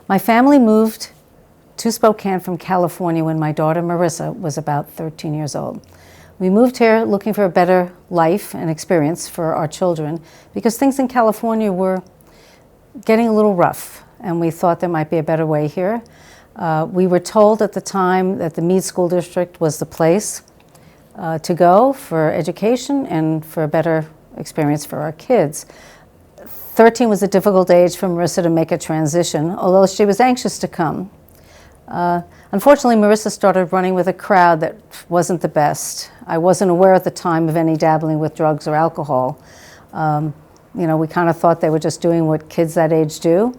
My family moved to Spokane from California when my daughter Marissa was about 13 years old. We moved here looking for a better life and experience for our children because things in California were getting a little rough, and we thought there might be a better way here. We were told at the time that the Meade School District was the place to go for education and for a better experience for our kids. 13 was a difficult age for Marissa to make a transition, although she was anxious to come. Unfortunately, Marissa started running with a crowd that wasn't the best. I wasn't aware at the time of any dabbling with drugs or alcohol. We kind of thought they were just doing what kids that age do.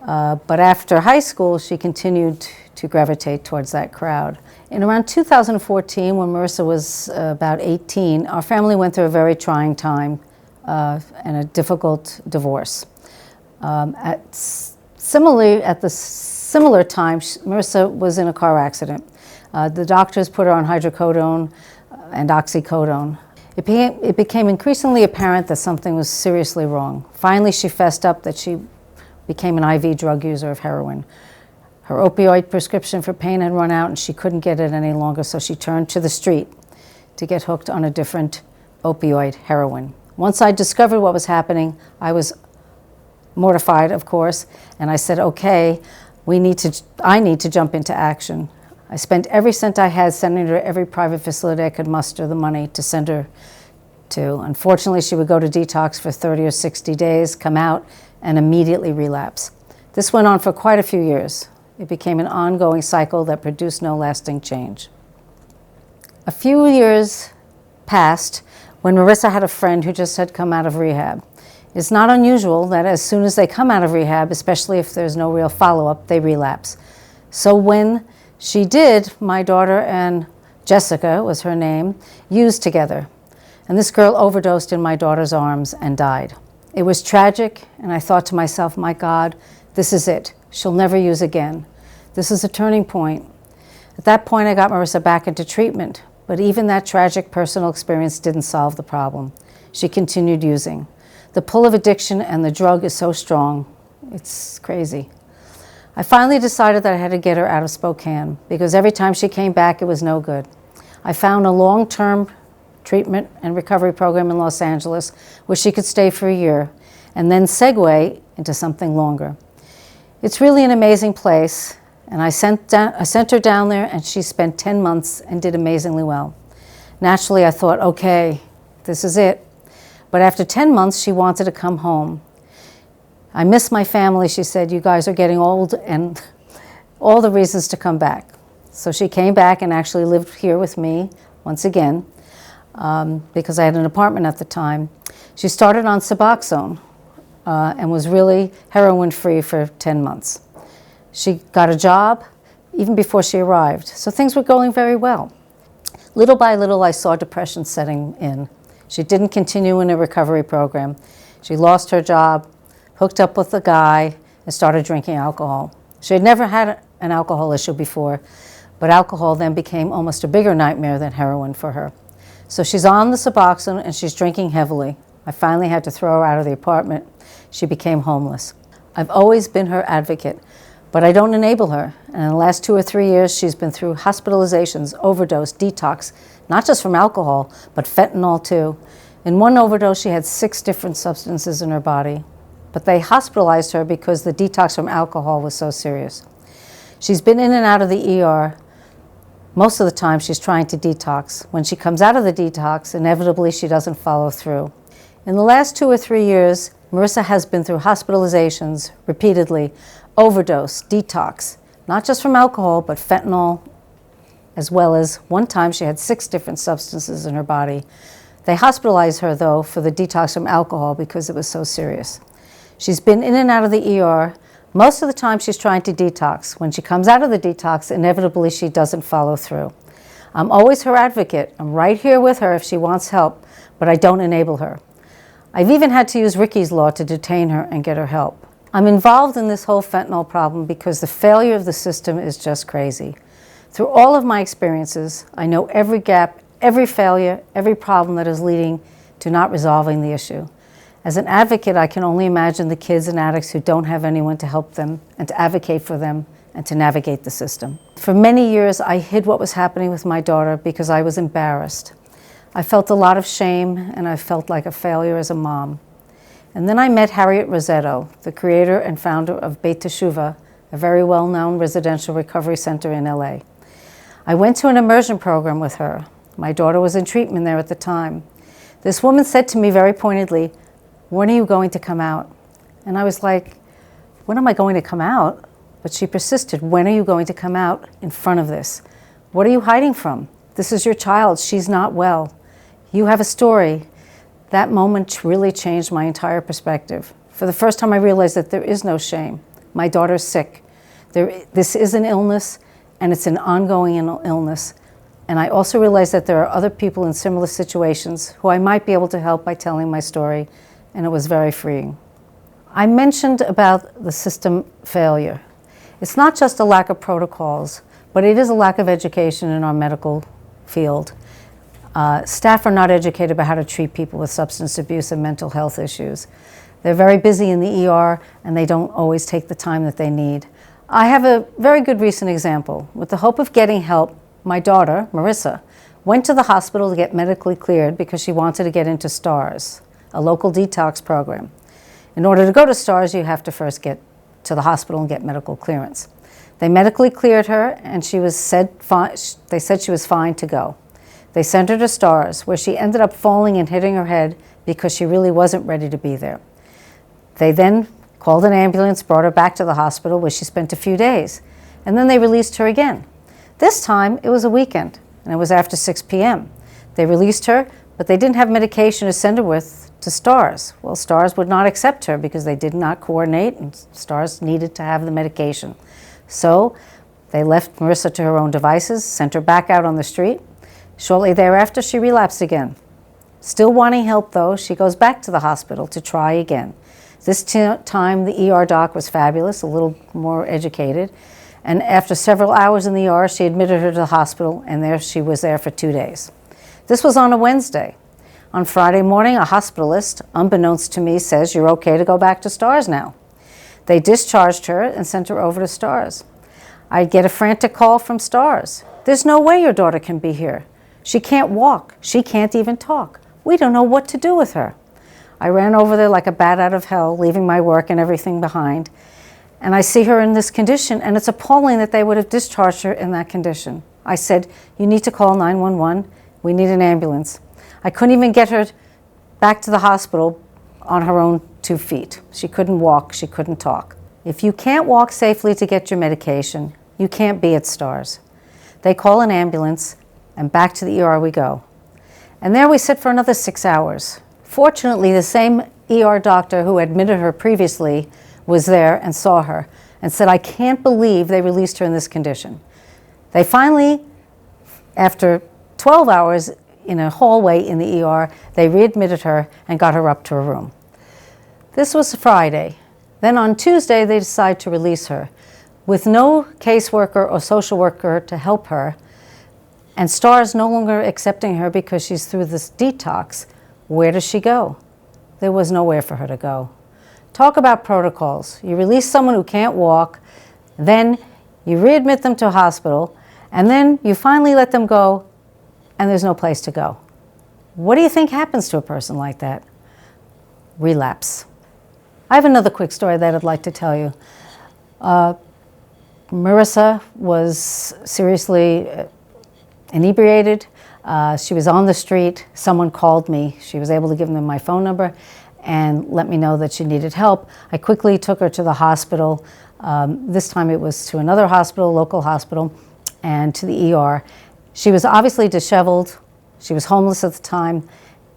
But after high school, she continued to gravitate towards that crowd. In around 2014, when Marissa was about 18, our family went through a very trying time and a difficult divorce. At the similar time, Marissa was in a car accident. The doctors put her on hydrocodone and oxycodone. It became increasingly apparent that something was seriously wrong. Finally, she fessed up that she became an IV drug user of heroin. Her opioid prescription for pain had run out and she couldn't get it any longer, so she turned to the street to get hooked on a different opioid, heroin. Once I discovered what was happening, I was mortified, of course, and I said, okay, I need to jump into action. I spent every cent I had sending her to every private facility I could muster the money to send her to. Unfortunately, she would go to detox for 30 or 60 days, come out, and immediately relapse. This went on for quite a few years. It became an ongoing cycle that produced no lasting change. A few years passed when Marissa had a friend who just had come out of rehab. It's not unusual that as soon as they come out of rehab, especially if there's no real follow-up, they relapse. So when she did, my daughter and Jessica was her name, used together. And this girl overdosed in my daughter's arms and died. It was tragic, and I thought to myself, my God, this is it. She'll never use again. This is a turning point. At that point, I got Marissa back into treatment, but even that tragic personal experience didn't solve the problem. She continued using. The pull of addiction and the drug is so strong, it's crazy. I finally decided that I had to get her out of Spokane because every time she came back, it was no good. I found a long-term treatment and recovery program in Los Angeles where she could stay for a year and then segue into something longer. It's really an amazing place, and I sent her down there, and she spent 10 months and did amazingly well. Naturally, I thought, okay, this is it. But after 10 months, she wanted to come home. I miss my family, she said. You guys are getting old, and all the reasons to come back. So she came back and actually lived here with me once again because I had an apartment at the time. She started on Suboxone and was really heroin-free for 10 months. She got a job even before she arrived, so things were going very well. Little by little, I saw depression setting in. She didn't continue in a recovery program. She lost her job, hooked up with a guy, and started drinking alcohol. She had never had an alcohol issue before, but alcohol then became almost a bigger nightmare than heroin for her. So she's on the Suboxone and she's drinking heavily. I finally had to throw her out of the apartment. She became homeless. I've always been her advocate, but I don't enable her. And in the last 2 or 3 years, she's been through hospitalizations, overdose, detox, not just from alcohol, but fentanyl too. In one overdose, she had 6 different substances in her body, but they hospitalized her because the detox from alcohol was so serious. She's been in and out of the ER. Most of the time, she's trying to detox. When she comes out of the detox, inevitably, she doesn't follow through. In the last 2 or 3 years, Marissa has been through hospitalizations repeatedly, overdose, detox, not just from alcohol, but fentanyl, as well as one time she had 6 different substances in her body. They hospitalized her, though, for the detox from alcohol because it was so serious. She's been in and out of the ER. Most of the time she's trying to detox. When she comes out of the detox, inevitably she doesn't follow through. I'm always her advocate. I'm right here with her if she wants help, but I don't enable her. I've even had to use Ricky's Law to detain her and get her help. I'm involved in this whole fentanyl problem because the failure of the system is just crazy. Through all of my experiences, I know every gap, every failure, every problem that is leading to not resolving the issue. As an advocate, I can only imagine the kids and addicts who don't have anyone to help them and to advocate for them and to navigate the system. For many years, I hid what was happening with my daughter because I was embarrassed. I felt a lot of shame, and I felt like a failure as a mom. And then I met Harriet Rossetto, the creator and founder of Beit Teshuvah, a very well-known residential recovery center in LA. I went to an immersion program with her. My daughter was in treatment there at the time. This woman said to me very pointedly, "When are you going to come out?" And I was like, "When am I going to come out?" But she persisted, "When are you going to come out in front of this? What are you hiding from? This is your child. She's not well. You have a story." That moment really changed my entire perspective. For the first time, I realized that there is no shame. My daughter's sick. This is an illness, and it's an ongoing illness. And I also realized that there are other people in similar situations who I might be able to help by telling my story, and it was very freeing. I mentioned about the system failure. It's not just a lack of protocols, but it is a lack of education in our medical field. Staff are not educated about how to treat people with substance abuse and mental health issues. They're very busy in the ER, and they don't always take the time that they need. I have a very good recent example. With the hope of getting help, my daughter, Marissa, went to the hospital to get medically cleared because she wanted to get into STARS, a local detox program. In order to go to STARS, you have to first get to the hospital and get medical clearance. They medically cleared her, and they said she was fine to go. They sent her to STARS, where she ended up falling and hitting her head because she really wasn't ready to be there. They then called an ambulance, brought her back to the hospital, where she spent a few days, and then they released her again. This time, it was a weekend, and it was after 6 p.m. They released her, but they didn't have medication to send her with to STARS. Well, STARS would not accept her because they did not coordinate, and STARS needed to have the medication. So they left Marissa to her own devices, sent her back out on the street. Shortly thereafter, she relapsed again. Still wanting help, though, she goes back to the hospital to try again. This time, the ER doc was fabulous, a little more educated. And after several hours in the ER, she admitted her to the hospital, and there she was there for 2 days. This was on a Wednesday. On Friday morning, a hospitalist, unbeknownst to me, says, "You're okay to go back to STARS now." They discharged her and sent her over to STARS. I get a frantic call from STARS. "There's no way your daughter can be here. She can't walk. She can't even talk. We don't know what to do with her." I ran over there like a bat out of hell, leaving my work and everything behind. And I see her in this condition, and it's appalling that they would have discharged her in that condition. I said, "You need to call 911. We need an ambulance." I couldn't even get her back to the hospital on her own 2 feet. She couldn't walk. She couldn't talk. If you can't walk safely to get your medication, you can't be at STARS. They call an ambulance, and back to the ER we go. And there we sit for another 6 hours. Fortunately, the same ER doctor who admitted her previously was there and saw her and said, "I can't believe they released her in this condition." They finally, after 12 hours in a hallway in the ER, they readmitted her and got her up to her room. This was Friday. Then on Tuesday, they decided to release her with no caseworker or social worker to help her, and STARS no longer accepting her because she's through this detox. Where does she go? There was nowhere for her to go. Talk about protocols. You release someone who can't walk, then you readmit them to a hospital, and then you finally let them go, and there's no place to go. What do you think happens to a person like that? Relapse. I have another quick story that I'd like to tell you. Marissa was seriously inebriated. She was on the street. Someone called me. She was able to give them my phone number and let me know that she needed help. I quickly took her to the hospital. This time it was to another hospital, local hospital, and to the ER. She was obviously disheveled. She was homeless at the time.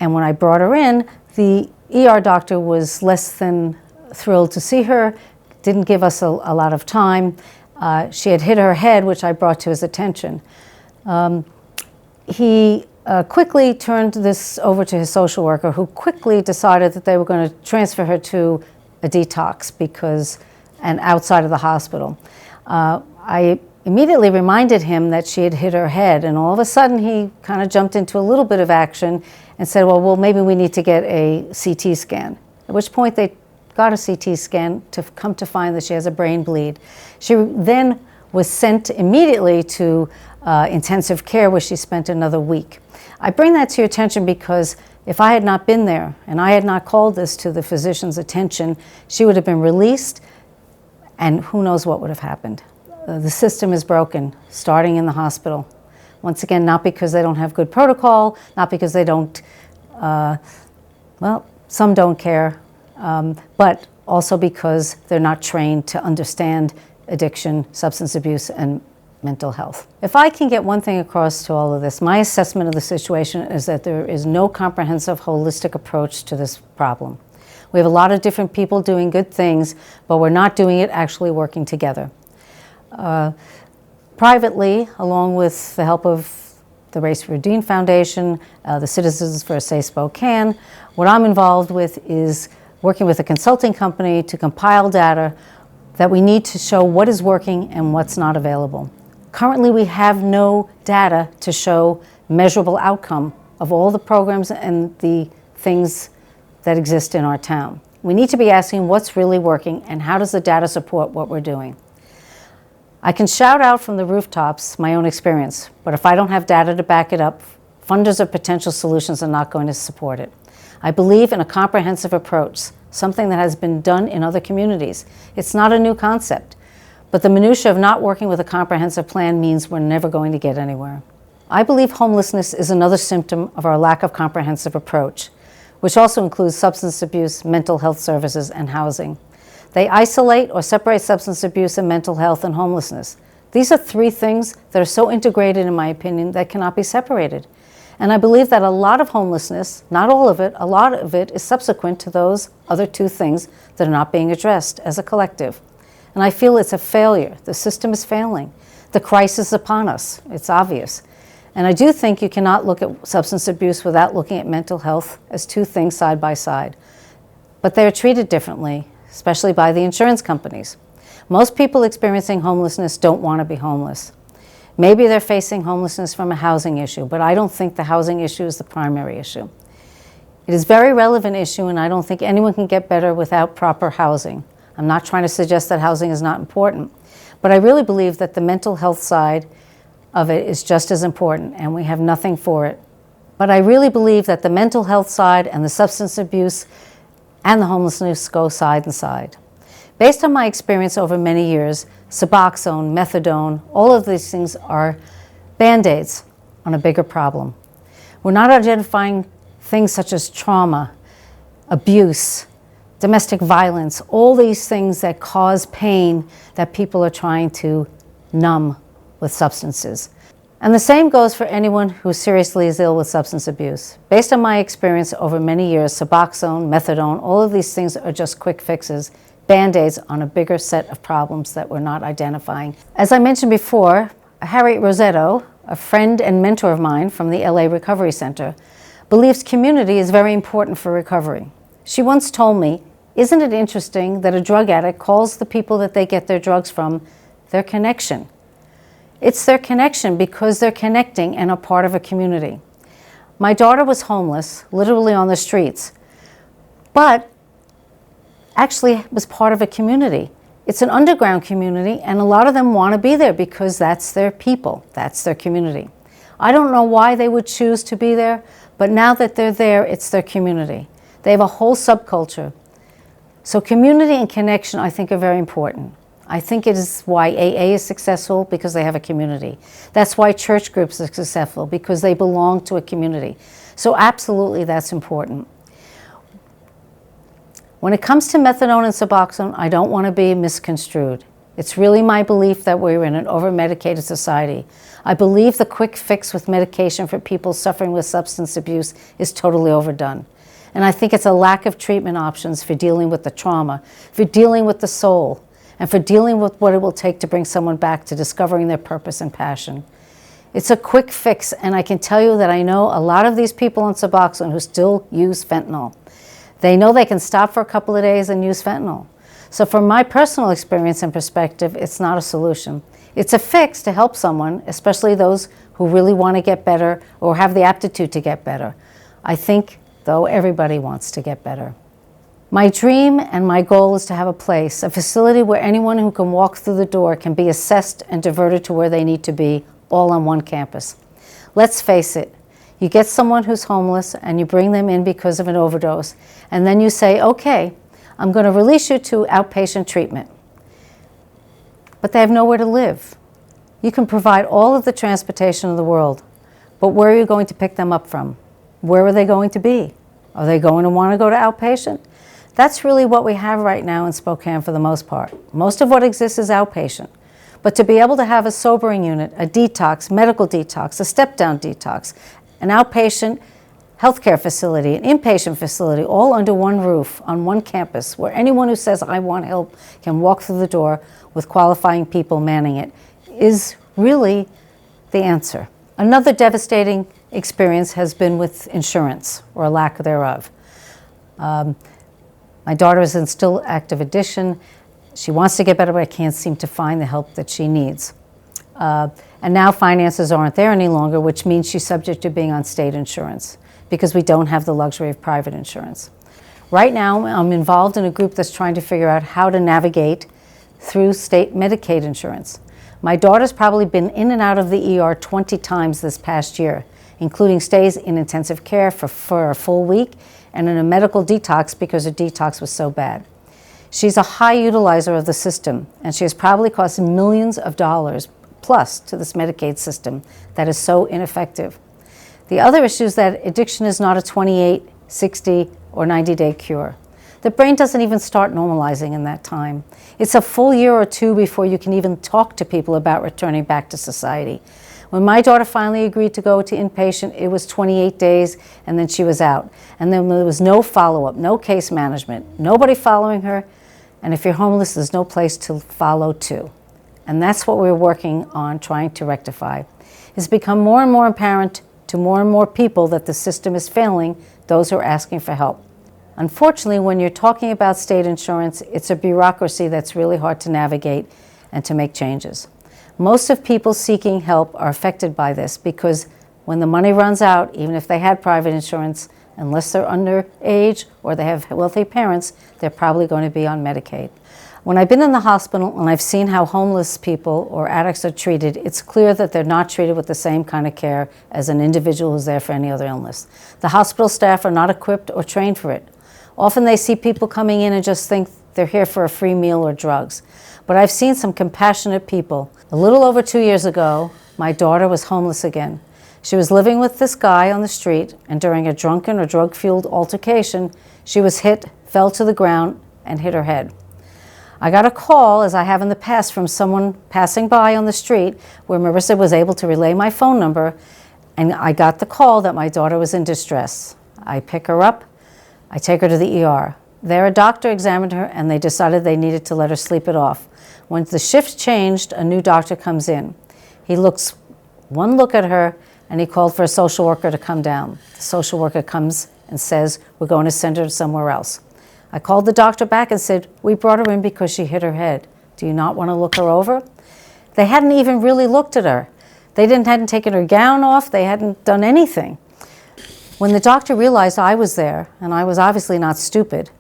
And when I brought her in, the ER doctor was less than thrilled to see her, didn't give us a lot of time. She had hit her head, which I brought to his attention. He quickly turned this over to his social worker, who quickly decided that they were going to transfer her to a detox and outside of the hospital. I immediately reminded him that she had hit her head, and all of a sudden he kind of jumped into a little bit of action and said, well, maybe we need to get a CT scan. at which point they got a CT scan to come to find that she has a brain bleed. She then was sent immediately to intensive care, where she spent another week. I bring that to your attention because if I had not been there and I had not called this to the physician's attention, she would have been released, and who knows what would have happened. The system is broken, starting in the hospital. Once again, not because they don't have good protocol, not because they don't, well, some don't care, but also because they're not trained to understand addiction, substance abuse, and mental health. If I can get one thing across to all of this, my assessment of the situation is that there is no comprehensive, holistic approach to this problem. We have a lot of different people doing good things, but we're not doing it actually working together. Privately, along with the help of the Race for Dean Foundation, the Citizens for a Safe Spokane, what I'm involved with is working with a consulting company to compile data that we need to show what is working and what's not available. Currently, we have no data to show measurable outcome of all the programs and the things that exist in our town. We need to be asking what's really working and how does the data support what we're doing. I can shout out from the rooftops my own experience, but if I don't have data to back it up, funders of potential solutions are not going to support it. I believe in a comprehensive approach, something that has been done in other communities. It's not a new concept, but the minutia of not working with a comprehensive plan means we're never going to get anywhere. I believe homelessness is another symptom of our lack of comprehensive approach, which also includes substance abuse, mental health services, and housing. They isolate or separate substance abuse and mental health and homelessness. These are three things that are so integrated, in my opinion, that cannot be separated. And I believe that a lot of homelessness, not all of it, a lot of it is subsequent to those other two things that are not being addressed as a collective. And I feel it's a failure. The system is failing. The crisis is upon us. It's obvious. And I do think you cannot look at substance abuse without looking at mental health as two things side by side. But they're treated differently, especially by the insurance companies. Most people experiencing homelessness don't want to be homeless. Maybe they're facing homelessness from a housing issue, but I don't think the housing issue is the primary issue. It is a very relevant issue, and I don't think anyone can get better without proper housing. I'm not trying to suggest that housing is not important, but I really believe that the mental health side of it is just as important, and we have nothing for it. But I really believe that the mental health side and the substance abuse and the homelessness go side and side. Based on my experience over many years, Suboxone, methadone, all of these things are Band-Aids on a bigger problem. We're not identifying things such as trauma, abuse, domestic violence, all these things that cause pain that people are trying to numb with substances. And the same goes for anyone who seriously is ill with substance abuse. Based on my experience over many years, Suboxone, methadone, all of these things are just quick fixes, Band-Aids on a bigger set of problems that we're not identifying. As I mentioned before, Harriet Rosetto, a friend and mentor of mine from the LA Recovery Center, believes community is very important for recovery. She once told me, "Isn't it interesting that a drug addict calls the people that they get their drugs from their connection?" It's their connection because they're connecting and are part of a community. My daughter was homeless, literally on the streets, but actually was part of a community. It's an underground community, and a lot of them want to be there because that's their people, that's their community. I don't know why they would choose to be there, but now that they're there, it's their community. They have a whole subculture. So community and connection, I think, are very important. I think it is why AA is successful, because they have a community. That's why church groups are successful, because they belong to a community. So absolutely, that's important. When it comes to methadone and Suboxone, I don't want to be misconstrued. It's really my belief that we're in an over-medicated society. I believe the quick fix with medication for people suffering with substance abuse is totally overdone. And I think it's a lack of treatment options for dealing with the trauma, for dealing with the soul, and for dealing with what it will take to bring someone back to discovering their purpose and passion. It's a quick fix, and I can tell you that I know a lot of these people on Suboxone who still use fentanyl. They know they can stop for a couple of days and use fentanyl. So from my personal experience and perspective, it's not a solution. It's a fix to help someone, especially those who really want to get better or have the aptitude to get better. I think, though, everybody wants to get better. My dream and my goal is to have a place, a facility where anyone who can walk through the door can be assessed and diverted to where they need to be, all on one campus. Let's face it, you get someone who's homeless and you bring them in because of an overdose, and then you say, okay, I'm going to release you to outpatient treatment. But they have nowhere to live. You can provide all of the transportation in the world, but where are you going to pick them up from? Where are they going to be? Are they going to want to go to outpatient? That's really what we have right now in Spokane for the most part. Most of what exists is outpatient. But to be able to have a sobering unit, a detox, medical detox, a step-down detox, an outpatient healthcare facility, an inpatient facility, all under one roof on one campus where anyone who says, I want help, can walk through the door with qualifying people manning it, is really the answer. Another devastating experience has been with insurance, or a lack thereof. My daughter is in still active addiction. She wants to get better, but can't seem to find the help that she needs. And now finances aren't there any longer, which means she's subject to being on state insurance because we don't have the luxury of private insurance. Right now, I'm involved in a group that's trying to figure out how to navigate through state Medicaid insurance. My daughter's probably been in and out of the ER 20 times this past year, including stays in intensive care for a full week and in a medical detox because her detox was so bad. She's a high utilizer of the system, and she has probably cost millions of dollars plus to this Medicaid system that is so ineffective. The other issue is that addiction is not a 28, 60, or 90-day cure. The brain doesn't even start normalizing in that time. It's a full year or two before you can even talk to people about returning back to society. When my daughter finally agreed to go to inpatient, it was 28 days, and then she was out. And then there was no follow-up, no case management, nobody following her. And if you're homeless, there's no place to follow to. And that's what we're working on trying to rectify. It's become more and more apparent to more and more people that the system is failing those who are asking for help. Unfortunately, when you're talking about state insurance, it's a bureaucracy that's really hard to navigate and to make changes. Most of people seeking help are affected by this because when the money runs out, even if they had private insurance, unless they're underage or they have wealthy parents, they're probably going to be on Medicaid. When I've been in the hospital and I've seen how homeless people or addicts are treated, it's clear that they're not treated with the same kind of care as an individual who's there for any other illness. The hospital staff are not equipped or trained for it. Often they see people coming in and just think they're here for a free meal or drugs. But I've seen some compassionate people. A little over 2 years ago, my daughter was homeless again. She was living with this guy on the street, and during a drunken or drug-fueled altercation, she was hit, fell to the ground, and hit her head. I got a call, as I have in the past, from someone passing by on the street where Marissa was able to relay my phone number, and I got the call that my daughter was in distress. I pick her up, I take her to the ER. There, a doctor examined her, and they decided they needed to let her sleep it off. When the shift changed, a new doctor comes in. He looks one look at her, and he called for a social worker to come down. The social worker comes and says, we're going to send her somewhere else. I called the doctor back and said, we brought her in because she hit her head. Do you not want to look her over? They hadn't even really looked at her. They hadn't taken her gown off. They hadn't done anything. When the doctor realized I was there, and I was obviously not stupid,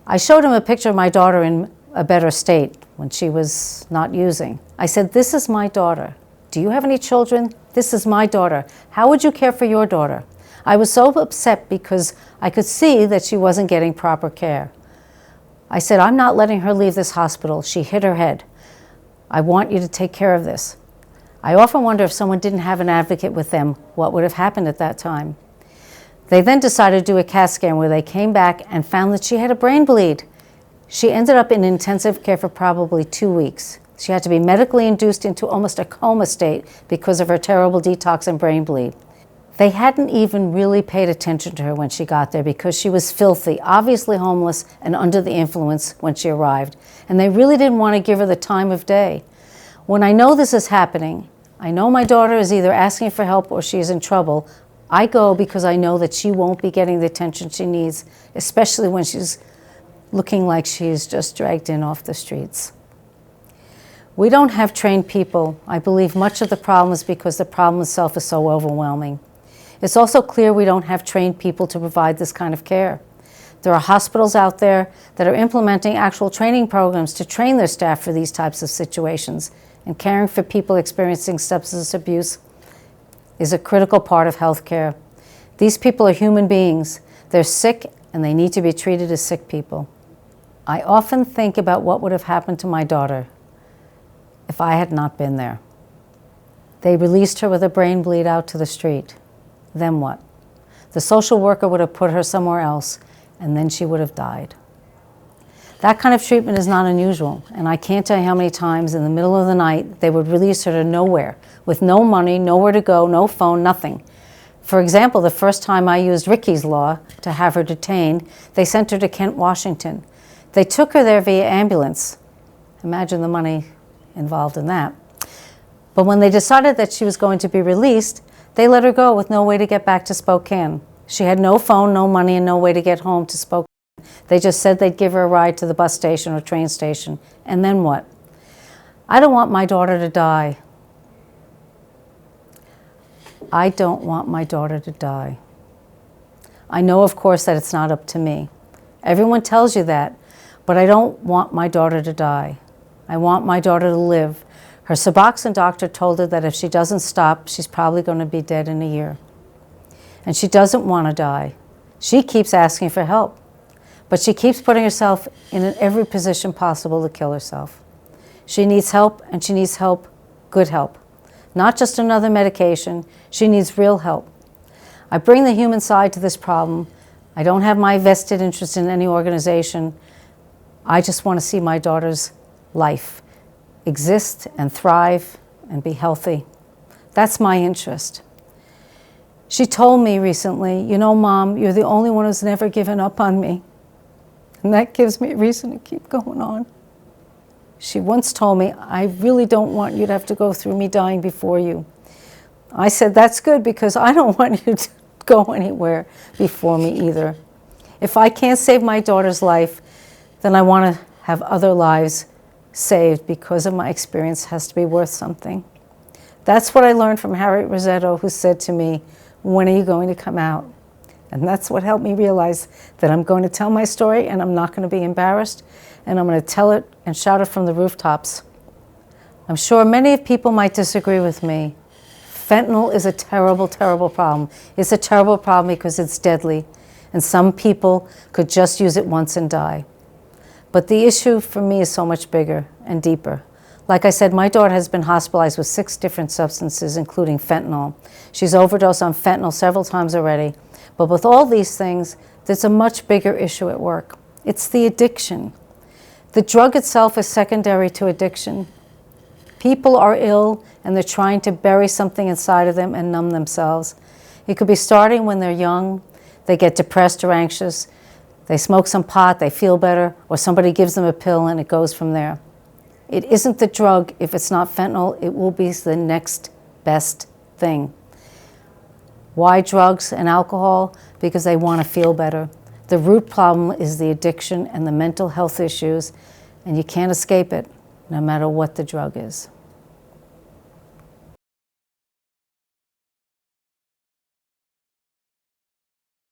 I showed him a picture of my daughter in a better state when she was not using. I said, this is my daughter. Do you have any children? This is my daughter. How would you care for your daughter? I was so upset because I could see that she wasn't getting proper care. I said, I'm not letting her leave this hospital. She hit her head. I want you to take care of this. I often wonder if someone didn't have an advocate with them, what would have happened at that time? They then decided to do a CAT scan where they came back and found that she had a brain bleed. She ended up in intensive care for probably 2 weeks. She had to be medically induced into almost a coma state because of her terrible detox and brain bleed. They hadn't even really paid attention to her when she got there because she was filthy, obviously homeless, and under the influence when she arrived. And they really didn't want to give her the time of day. When I know this is happening, I know my daughter is either asking for help or she is in trouble, I go because I know that she won't be getting the attention she needs, especially when she's looking like she's just dragged in off the streets. We don't have trained people. I believe much of the problem is because the problem itself is so overwhelming. It's also clear we don't have trained people to provide this kind of care. There are hospitals out there that are implementing actual training programs to train their staff for these types of situations. And caring for people experiencing substance abuse is a critical part of healthcare. These people are human beings. They're sick and they need to be treated as sick people. I often think about what would have happened to my daughter if I had not been there. They released her with a brain bleed out to the street. Then what? The social worker would have put her somewhere else, and then she would have died. That kind of treatment is not unusual, and I can't tell you how many times in the middle of the night they would release her to nowhere, with no money, nowhere to go, no phone, nothing. For example, the first time I used Ricky's Law to have her detained, they sent her to Kent, Washington. They took her there via ambulance. Imagine the money involved in that. But when they decided that she was going to be released, they let her go with no way to get back to Spokane. She had no phone, no money, and no way to get home to Spokane. They just said they'd give her a ride to the bus station or train station. And then what? I don't want my daughter to die. I don't want my daughter to die. I know, of course, that it's not up to me. Everyone tells you that, but I don't want my daughter to die. I want my daughter to live. Her Suboxone doctor told her that if she doesn't stop, she's probably going to be dead in a year. And she doesn't want to die. She keeps asking for help, but she keeps putting herself in every position possible to kill herself. She needs help, and she needs help, good help. Not just another medication. She needs real help. I bring the human side to this problem. I don't have my vested interest in any organization. I just want to see my daughter's life exist and thrive and be healthy. That's my interest. She told me recently, you know, Mom, you're the only one who's never given up on me. And that gives me a reason to keep going on. She once told me, I really don't want you to have to go through me dying before you. I said, that's good, because I don't want you to go anywhere before me either. If I can't save my daughter's life, then I want to have other lives saved, because of my experience has to be worth something. That's what I learned from Harriet Rosetto, who said to me, when are you going to come out? And that's what helped me realize that I'm going to tell my story, and I'm not going to be embarrassed, and I'm going to tell it and shout it from the rooftops. I'm sure many people might disagree with me. Fentanyl is a terrible, terrible problem. It's a terrible problem because it's deadly, and some people could just use it once and die. But the issue for me is so much bigger and deeper. Like I said, my daughter has been hospitalized with 6 different substances, including fentanyl. She's overdosed on fentanyl several times already. But with all these things, there's a much bigger issue at work. It's the addiction. The drug itself is secondary to addiction. People are ill, and they're trying to bury something inside of them and numb themselves. It could be starting when they're young. They get depressed or anxious. They smoke some pot, they feel better, or somebody gives them a pill, and it goes from there. It isn't the drug. If it's not fentanyl, it will be the next best thing. Why drugs and alcohol? Because they want to feel better. The root problem is the addiction and the mental health issues, and you can't escape it, no matter what the drug is.